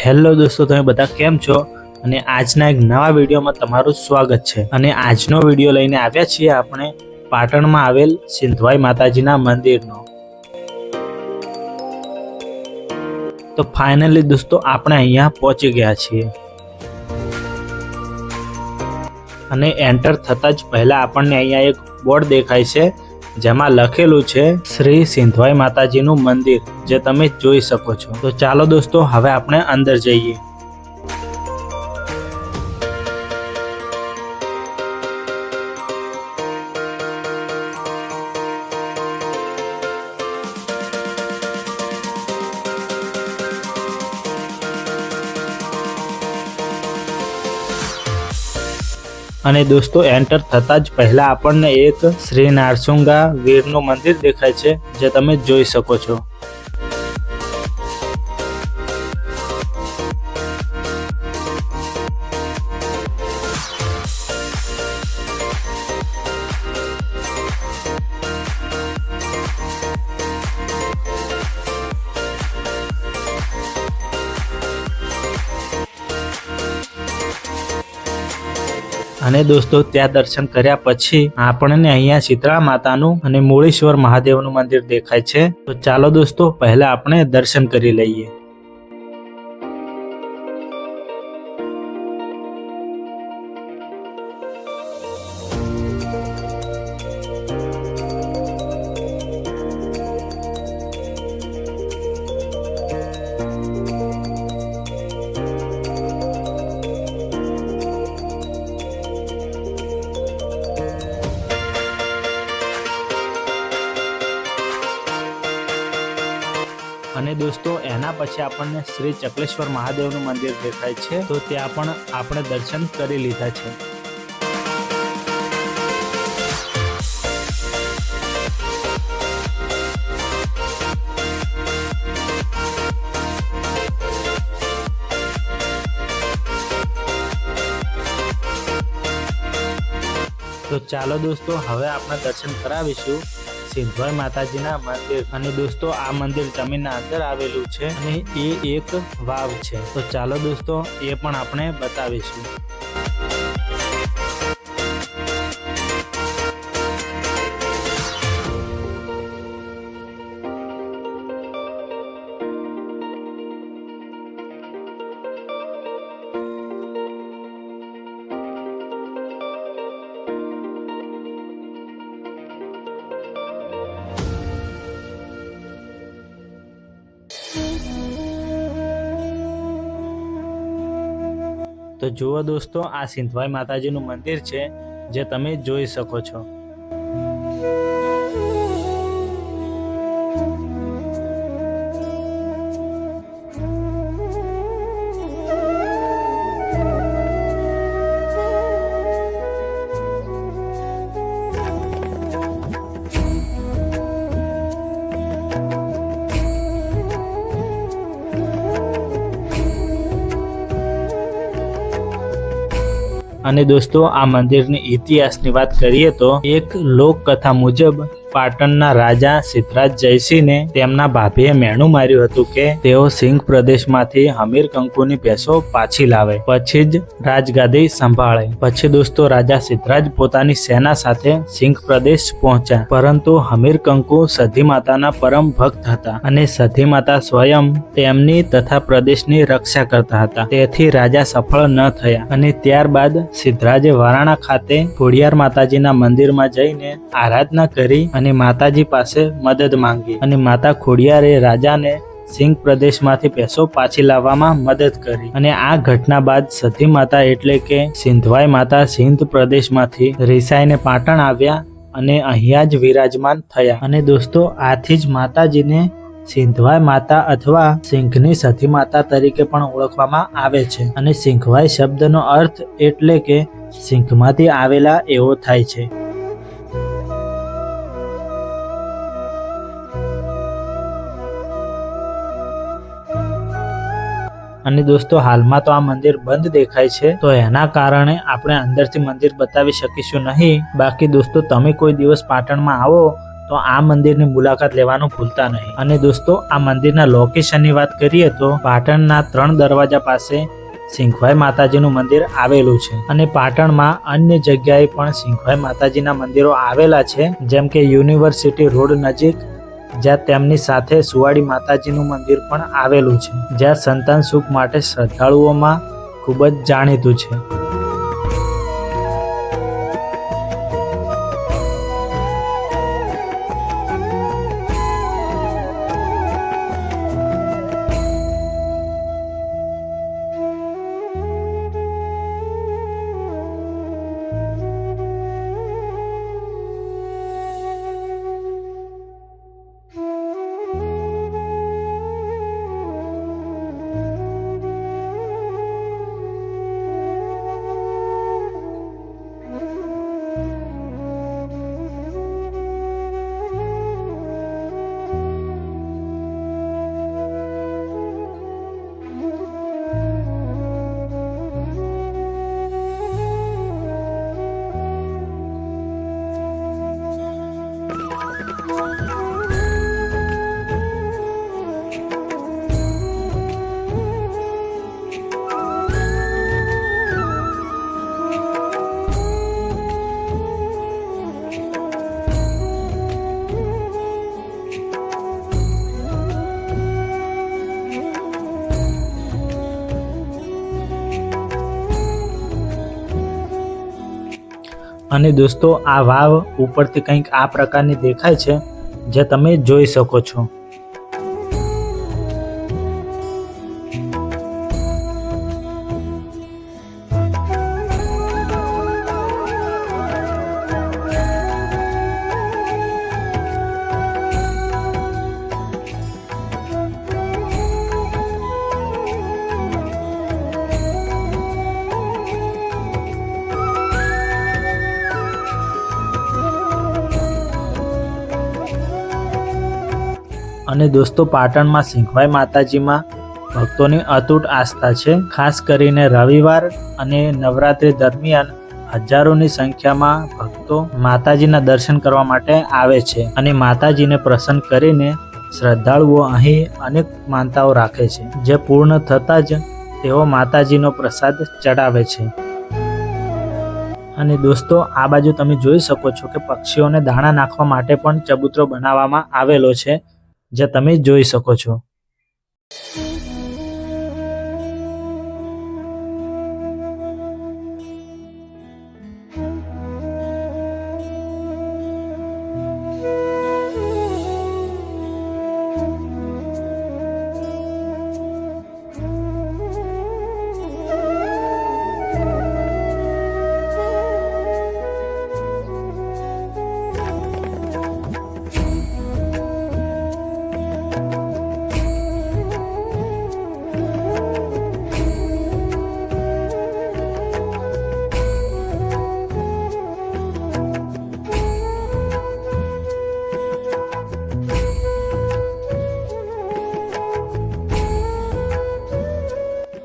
Hello દોસ્તો, તમે બધા કેમ છો? અને આજના એક નવા વિડીયોમાં તમારું સ્વાગત છે। અને આજનો વિડીયો લઈને આવ્યા છીએ આપણે પાટણમાં આવેલ સિંધવાઈ માતાજીના મંદિરનો। તો ફાઇનલી દોસ્તો આપણે અહીંયા પહોંચી ગયા છીએ। અને એન્ટર થતાં જ પહેલા આપણને અહીંયા એક બોર્ડ દેખાય છે જેમાં લખેલું છે શ્રી સિંધવાઈ માતાજીનું મંદિર, જે તમે જોઈ શકો છો। તો ચાલો દોસ્તો હવે આપણે અંદર જઈએ। અને દોસ્તો એન્ટર થતાં જ પહેલા આપણને એક શ્રી નારસુંગા વીરનું મંદિર દેખાય છે, જે તમે જોઈ શકો છો। અને દોસ્તો ત્યાં દર્શન કર્યા પછી આપણને અહીંયા શીતળા માતાનું અને મૂળેશ્વર મહાદેવનું મંદિર દેખાય છે। તો ચાલો દોસ્તો પહેલા આપણે દર્શન કરી લઈએ। અને દોસ્તો એના પછી આપણને શ્રી ચકલેશ્વર મહાદેવનું મંદિર દેખાય છે, તો ત્યાં પણ આપણે દર્શન કરી લીધા છે। તો ચાલો દોસ્તો હવે આપણે દર્શન કરાવીશું સિંધવાઈ માતાજીના મંદિર। અને દોસ્તો આ મંદિર જમીનના અંદર આવેલું છે અને એ એક વાવ છે। તો ચાલો દોસ્તો એ પણ આપણે બતાવીશું। તો જુઓ દોસ્તો આ સિંધવાઈ માતાજીનું મંદિર છે, જે તમે જોઈ શકો છો। અને દોસ્તો આ મંદિરની ઇતિહાસની વાત કરીએ તો એક લોક કથા મુજબ પાટણના રાજા સિદ્ધરાજ જયસિંહને તેમના ભાભીએ મેણું માર્યું હતું કે તેઓ સિંધ પ્રદેશમાંથી હમીર કંકુની ભેંસો પાછી લાવે, પછી જ રાજગાદી સંભાળે। પછી દોસ્તો રાજા સિદ્ધરાજ પોતાની સેના સાથે સિંધ પ્રદેશ પહોંચ્યા, પરંતુ હમીર કંકુ સધી માતાના પરમ ભક્ત હતા અને સધી માતા સ્વયં તેમની તથા પ્રદેશની રક્ષા કરતા હતા। તેથી રાજા સફળ ન થયા અને ત્યારબાદ સિદ્ધરાજે વરાણા ખાતે ખોડિયાર માતાજીના મંદિરમાં જઈને આરાધના કરી અને માતાજી પાસે મદદ માંગી અને માતા ખોડિયારે રાજાને સિંધ પ્રદેશમાંથી ભેંસો પાછી લાવવામાં મદદ કરી। અને આ ઘટના બાદ સતી માતા એટલે કે સિંધવાઈ માતા સિંધ પ્રદેશમાંથી રિસાઈને પાટણ આવ્યા અને અહીંયા જ વિરાજમાન થયા। અને દોસ્તો આથી જ માતાજીને સિંધવાઈ માતા અથવા સિંહની સતી માતા તરીકે પણ ઓળખવામાં આવે છે। અને સિંધવાઈ શબ્દનો અર્થ એટલે કે સિંહમાંથી આવેલા એવો થાય છે। અને દોસ્તો હાલમાં તો આ મંદિર બંધ દેખાય છે, તો એના કારણે આપણે અંદરથી મંદિર બતાવી શકીશું નહીં। બાકી દોસ્તો તમે કોઈ દિવસ પાટણમાં આવો તો આ મંદિરની મુલાકાત લેવાનું ભૂલતા નહીં। અને દોસ્તો આ મંદિરના લોકેશનની વાત કરીએ તો પાટણના 3 દરવાજા પાસે સિંઘવાઈ માતાજીનું મંદિર આવેલું છે। અને પાટણમાં અન્ય જગ્યાએ પણ સિંઘવાઈ માતાજીના મંદિરો આવેલા છે, જેમ કે યુનિવર્સિટી રોડ નજીક, જ્યાં તેમની સાથે સુવાડી માતાજીનું મંદિર પણ આવેલું છે, જ્યાં સંતાન સુખ માટે શ્રદ્ધાળુઓમાં ખૂબ જ જાણીતું છે। અને દોસ્તો આ વાવ ઉપરથી કંઈક આ પ્રકારની દેખાય છે, જે તમે જોઈ શકો છો। અને દોસ્તો પાટણમાં સિંઘવાઈ માતાજીમાં ભક્તોની અતૂટ આસ્થા છે। ખાસ કરીને રવિવાર અને નવરાત્રી દરમિયાન હજારોની સંખ્યામાં ભક્તો માતાજીના દર્શન કરવા માટે આવે છે અને માતાજીને પ્રસન્ન કરીને શ્રદ્ધાળુઓ અહીં અનેક માનતાઓ રાખે છે, જે પૂર્ણ થતાં જ તેઓ માતાજીનો પ્રસાદ ચડાવે છે। અને દોસ્તો આ બાજુ તમે જોઈ શકો છો કે પક્ષીઓને દાણા નાખવા માટે પણ ચબૂતરો બનાવવામાં આવેલો છે, જે તમે જોઈ શકો છો।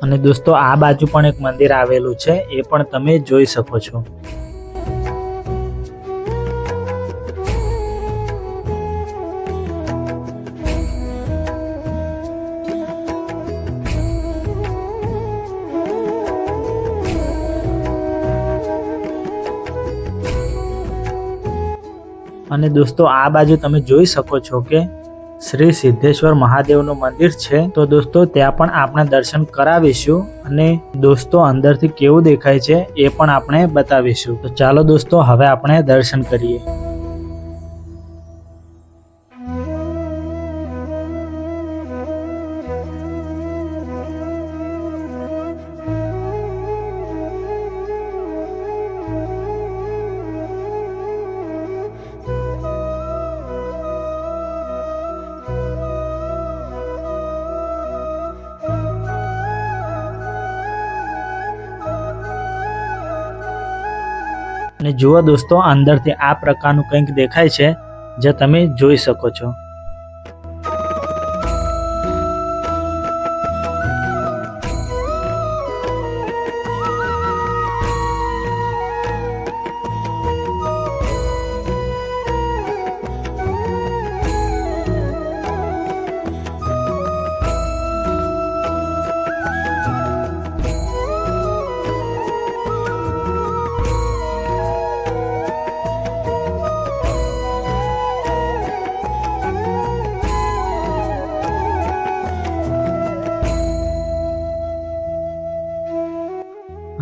અને દોસ્તો આ બાજુ પણ એક મંદિર આવેલું છે, એ પણ તમે જોઈ શકો છો। અને દોસ્તો આ બાજુ તમે જોઈ શકો છો કે શ્રી સિદ્ધેશ્વર મહાદેવનું મંદિર છે। તો દોસ્તો ત્યાં પણ આપણે દર્શન કરાવીશું અને દોસ્તો અંદરથી કેવું દેખાય છે એ પણ આપણે બતાવીશું। તો ચાલો દોસ્તો હવે આપણે દર્શન કરીએ। અને જુઓ દોસ્તો અંદરથી આ પ્રકારનું કંઈક દેખાય છે, જે તમે જોઈ શકો છો।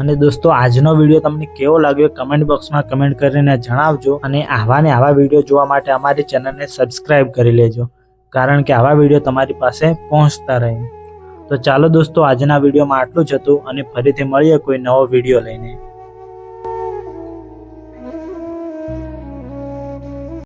અને દોસ્તો આજનો વિડીયો તમને કેવો લાગ્યો કમેન્ટ બોક્સમાં કમેન્ટ કરીને જણાવજો અને આવા વિડીયો જોવા માટે અમારી ચેનલને સબસ્ક્રાઇબ કરી લેજો, કારણ કે આવા વિડીયો તમારી પાસે પહોંચતા રહે. તો ચાલો દોસ્તો આજના વિડીયોમાં આટલું જ હતું અને ફરીથી મળીએ કોઈ નવો વિડીયો લઈને.